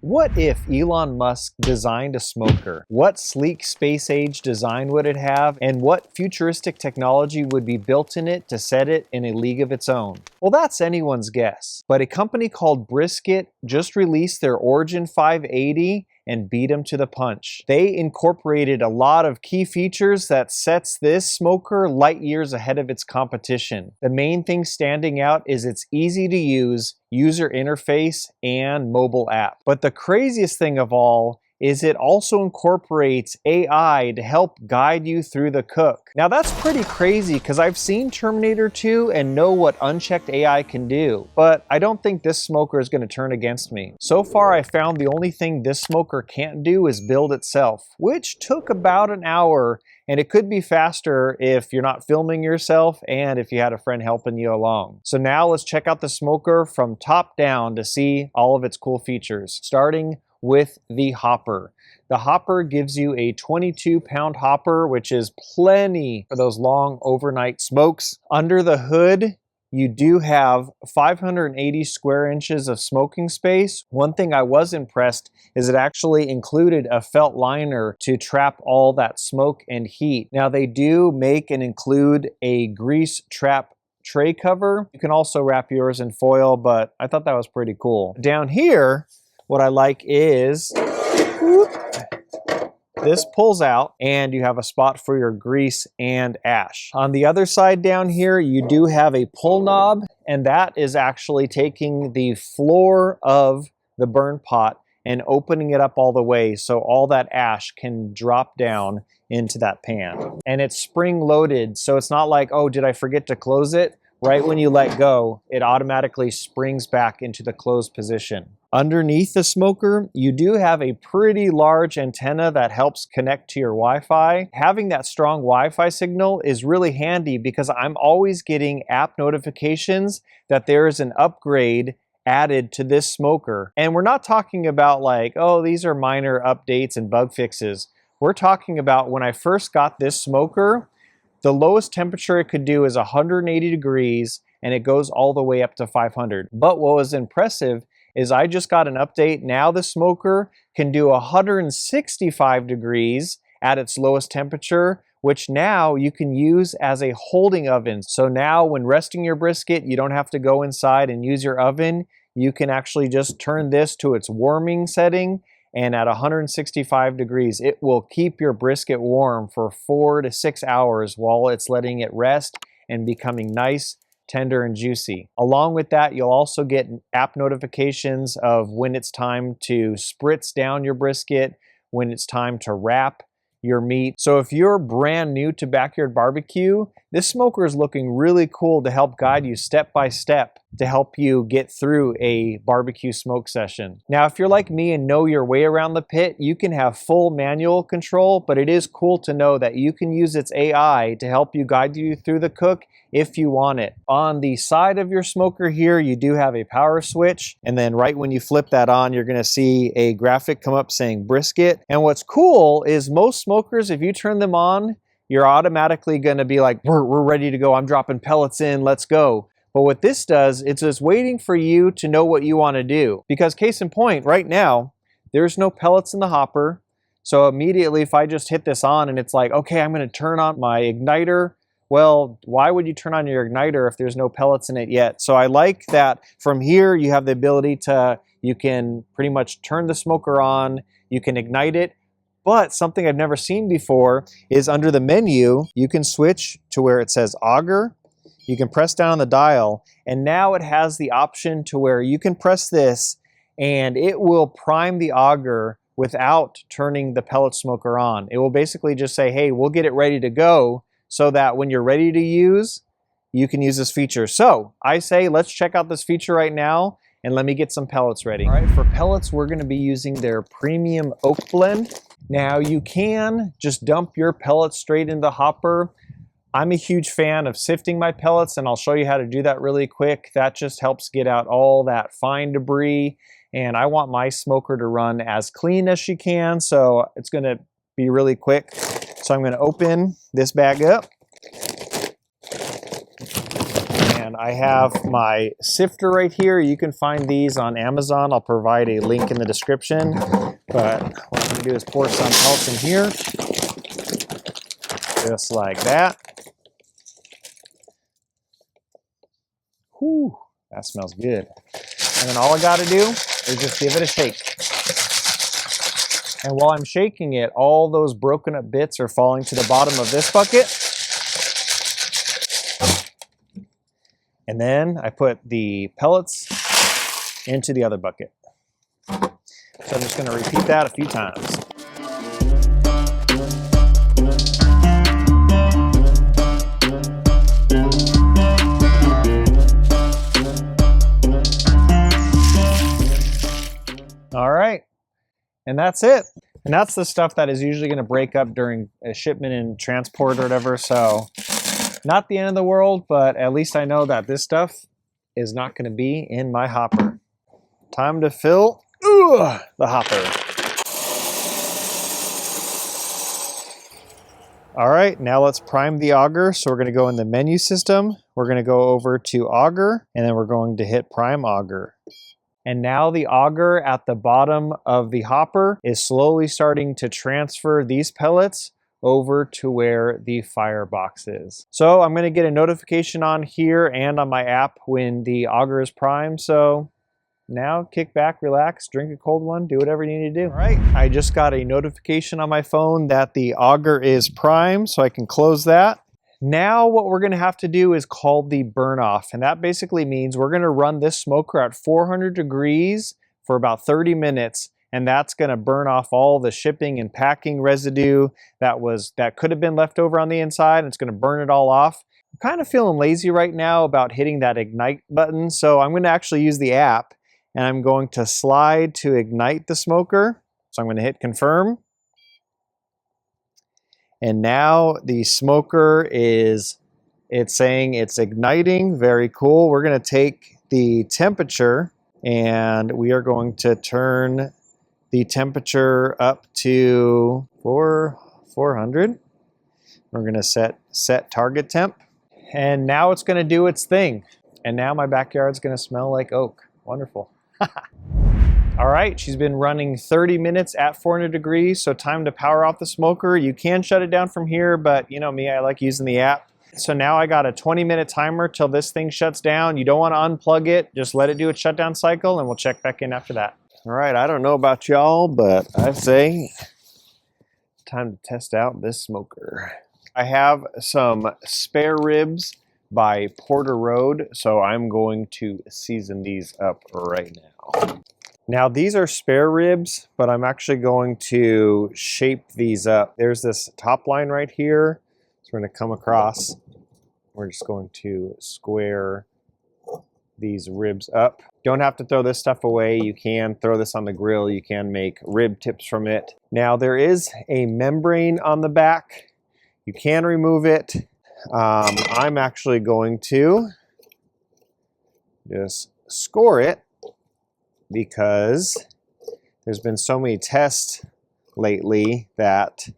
What if Elon Musk designed a smoker? What sleek space-age design would it have? And what futuristic technology would be built in it to set it in a league of its own? Well, that's anyone's guess. But a company called Brisk It just released their Origin 580 and beat them to the punch. They incorporated a lot of key features that sets this smoker light years ahead of its competition. The main thing standing out is its easy to use user interface and mobile app. But the craziest thing of all is it also incorporates AI to help guide you through the cook. Now that's pretty crazy because I've seen Terminator 2 and know what unchecked AI can do, but I don't think this smoker is going to turn against me. So far I found the only thing this smoker can't do is build itself, which took about an hour, and it could be faster if you're not filming yourself and if you had a friend helping you along. So now let's check out the smoker from top down to see all of its cool features, starting with the hopper. The hopper gives you a 22-pound hopper, which is plenty for those long overnight smokes. Under the hood, you do have 580 square inches of smoking space. One thing I was impressed is it actually included a felt liner to trap all that smoke and heat. Now they do make and include a grease trap tray cover. You can also wrap yours in foil, but I thought that was pretty cool. Down here, what I like is this pulls out and you have a spot for your grease and ash. On the other side down here, you do have a pull knob, and that is actually taking the floor of the burn pot and opening it up all the way so all that ash can drop down into that pan. And it's spring loaded, so it's not like, oh, did I forget to close it? Right when you let go, it automatically springs back into the closed position. Underneath the smoker, you do have a pretty large antenna that helps connect to your Wi-Fi. Having that strong Wi-Fi signal is really handy because I'm always getting app notifications that there is an upgrade added to this smoker. And we're not talking about like, oh, these are minor updates and bug fixes. We're talking about when I first got this smoker, the lowest temperature it could do is 180 degrees, and it goes all the way up to 500. But what was impressive is I just got an update. Now the smoker can do 165 degrees at its lowest temperature, which now you can use as a holding oven. So now when resting your brisket, you don't have to go inside and use your oven. You can actually just turn this to its warming setting, and at 165 degrees, it will keep your brisket warm for 4 to 6 hours while it's letting it rest and becoming nice, tender, and juicy. Along with that, you'll also get app notifications of when it's time to spritz down your brisket, when it's time to wrap your meat. So if you're brand new to backyard barbecue, this smoker is looking really cool to help guide you step by step to help you get through a barbecue smoke session. Now, if you're like me and know your way around the pit, you can have full manual control, but it is cool to know that you can use its AI to help you guide you through the cook if you want it. On the side of your smoker here, you do have a power switch, and then right when you flip that on, you're gonna see a graphic come up saying brisket. And what's cool is most smokers, if you turn them on, you're automatically gonna be like, we're ready to go, I'm dropping pellets in, let's go. But what this does, it's just waiting for you to know what you want to do. Because case in point, right now, there's no pellets in the hopper. So immediately if I just hit this on and it's like, okay, I'm going to turn on my igniter. Well, why would you turn on your igniter if there's no pellets in it yet? So I like that from here you have the ability to, you can pretty much turn the smoker on, you can ignite it. But something I've never seen before is under the menu, you can switch to where it says Auger. You can press down on the dial, and now it has the option to where you can press this and it will prime the auger without turning the pellet smoker on. It will basically just say, hey, we'll get it ready to go so that when you're ready to use, you can use this feature. So I say, let's check out this feature right now and let me get some pellets ready. All right, for pellets, we're gonna be using their premium oak blend. Now you can just dump your pellets straight into the hopper. I'm a huge fan of sifting my pellets, and I'll show you how to do that really quick. That just helps get out all that fine debris, and I want my smoker to run as clean as she can, so it's gonna be really quick. So I'm gonna open this bag up, and And I have my sifter right here. You can find these on Amazon. I'll provide a link in the description. But what I'm going to do is pour some pellets in here. Just like that. Whew, that smells good. And then all I got to do is just give it a shake. And while I'm shaking it, all those broken up bits are falling to the bottom of this bucket. And then I put the pellets into the other bucket. So I'm just going to repeat that a few times. All right, and that's it. And that's the stuff that is usually going to break up during a shipment and transport or whatever. So not the end of the world, but at least I know that this stuff is not going to be in my hopper. Time to fill the hopper. All right, now let's prime the auger. So we're going to go in the menu system. We're going to go over to auger, and then we're going to hit prime auger. And now the auger at the bottom of the hopper is slowly starting to transfer these pellets over to where the firebox is. So I'm going to get a notification on here and on my app when the auger is primed. So now kick back, relax, drink a cold one, do whatever you need to do. All right, I just got a notification on my phone that the auger is primed, so I can close that. Now what we're going to have to do is called the burn off, and that basically means we're going to run this smoker at 400 degrees for about 30 minutes, and that's going to burn off all the shipping and packing residue that could have been left over on the inside, and it's going to burn it all off. I'm kind of feeling lazy right now about hitting that ignite button, so I'm going to actually use the app, and I'm going to slide to ignite the smoker. So I'm going to hit confirm. And now the smoker it's saying it's igniting. Very cool. We're going to take the temperature and we are going to turn the temperature up to 400. We're going to set target temp. And now it's going to do its thing. And now my backyard's going to smell like oak. Wonderful. All right, she's been running 30 minutes at 400 degrees, so time to power off the smoker. You can shut it down from here, but you know me, I like using the app. So now I got a 20-minute timer till this thing shuts down. You don't want to unplug it, just let it do its shutdown cycle, and we'll check back in after that. All right, I don't know about y'all, but I say time to test out this smoker. I have some spare ribs by Porter Road, so I'm going to season these up right now. Now these are spare ribs, but I'm actually going to shape these up. There's this top line right here. So we're going to come across. We're just going to square these ribs up. Don't have to throw this stuff away. You can throw this on the grill. You can make rib tips from it. Now there is a membrane on the back. You can remove it. I'm actually going to just score it, because there's been so many tests lately that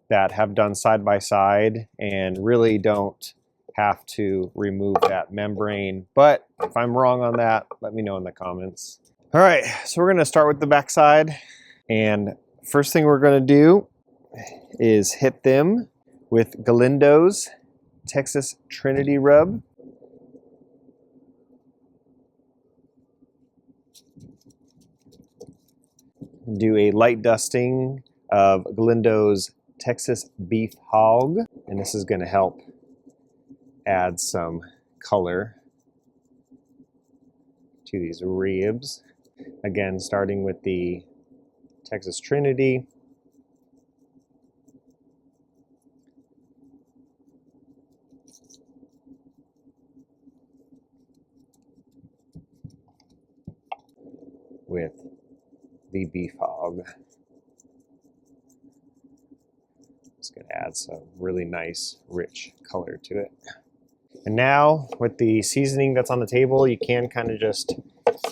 have done side by side and really don't have to remove that membrane. But if I'm wrong on that, let me know in the comments. All right, so we're going to start with the backside, and first thing we're going to do is hit them with Galindo's Texas Trinity rub. Do a light dusting of Galindo's Texas Beef Hog, and this is going to help add some color to these ribs. Again, starting with the Texas Trinity. With the beef hog. It's going to add some really nice, rich color to it. And now, with the seasoning that's on the table, you can kind of just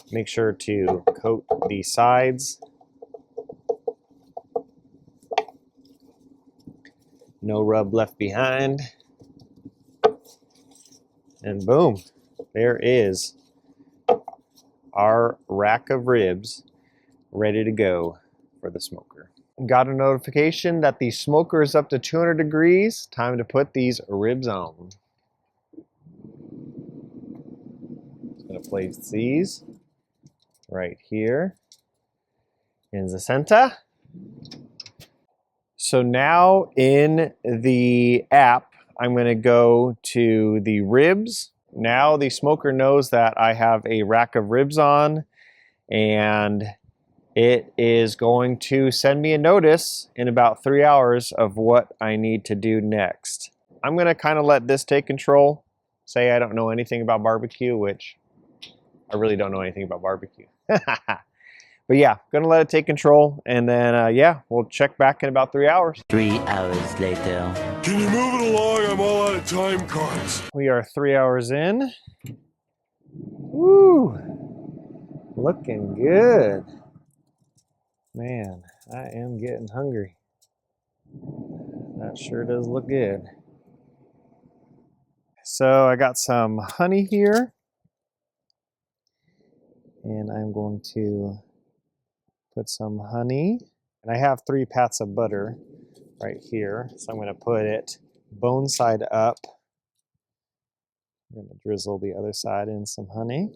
make sure to coat the sides. No rub left behind. And boom, there is our rack of ribs ready to go for the smoker. Got a notification that the smoker is up to 200 degrees. Time to put these ribs on. Just gonna place these right here in the center. So now in the app, I'm gonna go to the ribs. Now the smoker knows that I have a rack of ribs on, and it is going to send me a notice in about 3 hours of what I need to do next. I'm gonna kind of let this take control. Say I don't know anything about barbecue, which I really don't know anything about barbecue. But yeah, gonna let it take control, and then yeah, we'll check back in about 3 hours. 3 hours later. Can you move it along? I'm all out of time cards. We are 3 hours in. Woo! Looking good. Man, I am getting hungry. That sure does look good. So I got some honey here, and I'm going to put some honey, and I have 3 pats of butter right here, so I'm going to put it bone side up. I'm going to drizzle the other side in some honey.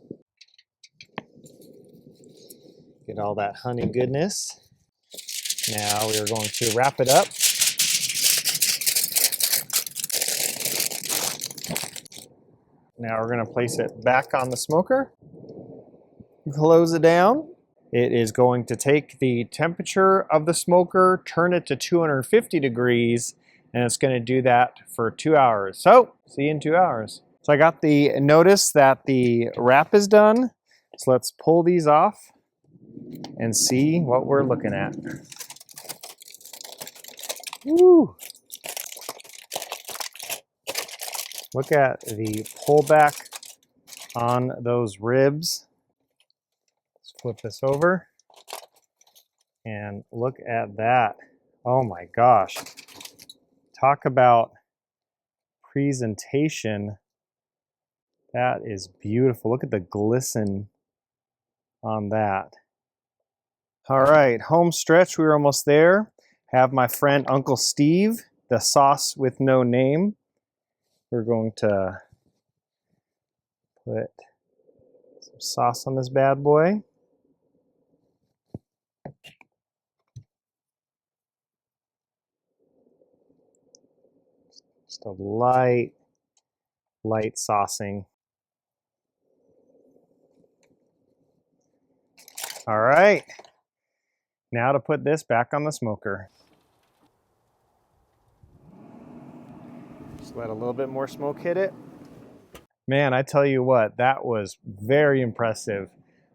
Get all that honey goodness. Now we are going to wrap it up. Now we're going to place it back on the smoker. Close it down. It is going to take the temperature of the smoker, turn it to 250 degrees, and it's going to do that for 2 hours. So, see you in 2 hours. So I got the notice that the wrap is done. So let's pull these off and see what we're looking at. Woo! Look at the pullback on those ribs. Let's flip this over and look at that. Oh my gosh. Talk about presentation. That is beautiful. Look at the glisten on that. All right, home stretch, we were almost there. Have my friend Uncle Steve, the sauce with no name. We're going to put some sauce on this bad boy. Just a light saucing. All right, now to put this back on the smoker. Just let a little bit more smoke hit it. Man, I tell you what, that was very impressive.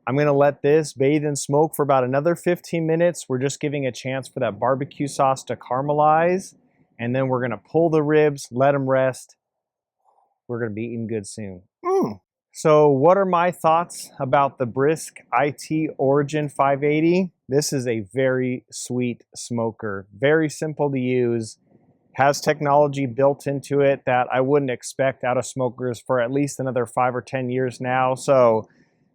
I'm gonna let this bathe in smoke for about another 15 minutes. We're just giving a chance for that barbecue sauce to caramelize, and then we're gonna pull the ribs, let them rest. We're gonna be eating good soon. So what are my thoughts about the Brisk IT Origin 580? This is a very sweet smoker, very simple to use, has technology built into it that I wouldn't expect out of smokers for at least another 5 or 10 years now. So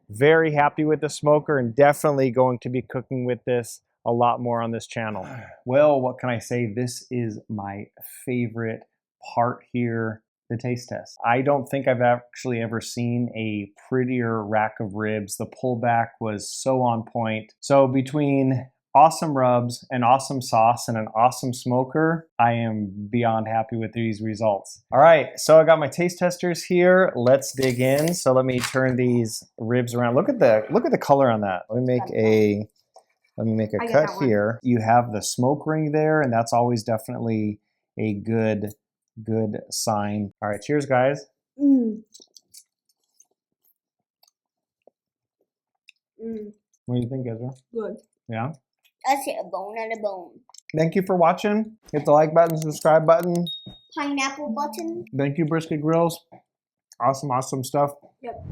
very happy with the smoker, and definitely going to be cooking with this a lot more on this channel. Well, what can I say? This is my favorite part here. The taste test. I don't think I've actually ever seen a prettier rack of ribs. The pullback was so on point. So between awesome rubs, an awesome sauce, and an awesome smoker, I am beyond happy with these results. All right, so I got my taste testers here. Let's dig in. So let me turn these ribs around. Look at the color on that. Let me make a cut here. You have the smoke ring there, and that's always definitely a good sign. All right, cheers, guys. What do you think, Ezra? Good. Yeah? I see a bone and a bone. Thank you for watching. Hit the like button, subscribe button. Pineapple button. Thank you, Brisk It Grills. Awesome stuff. Yep.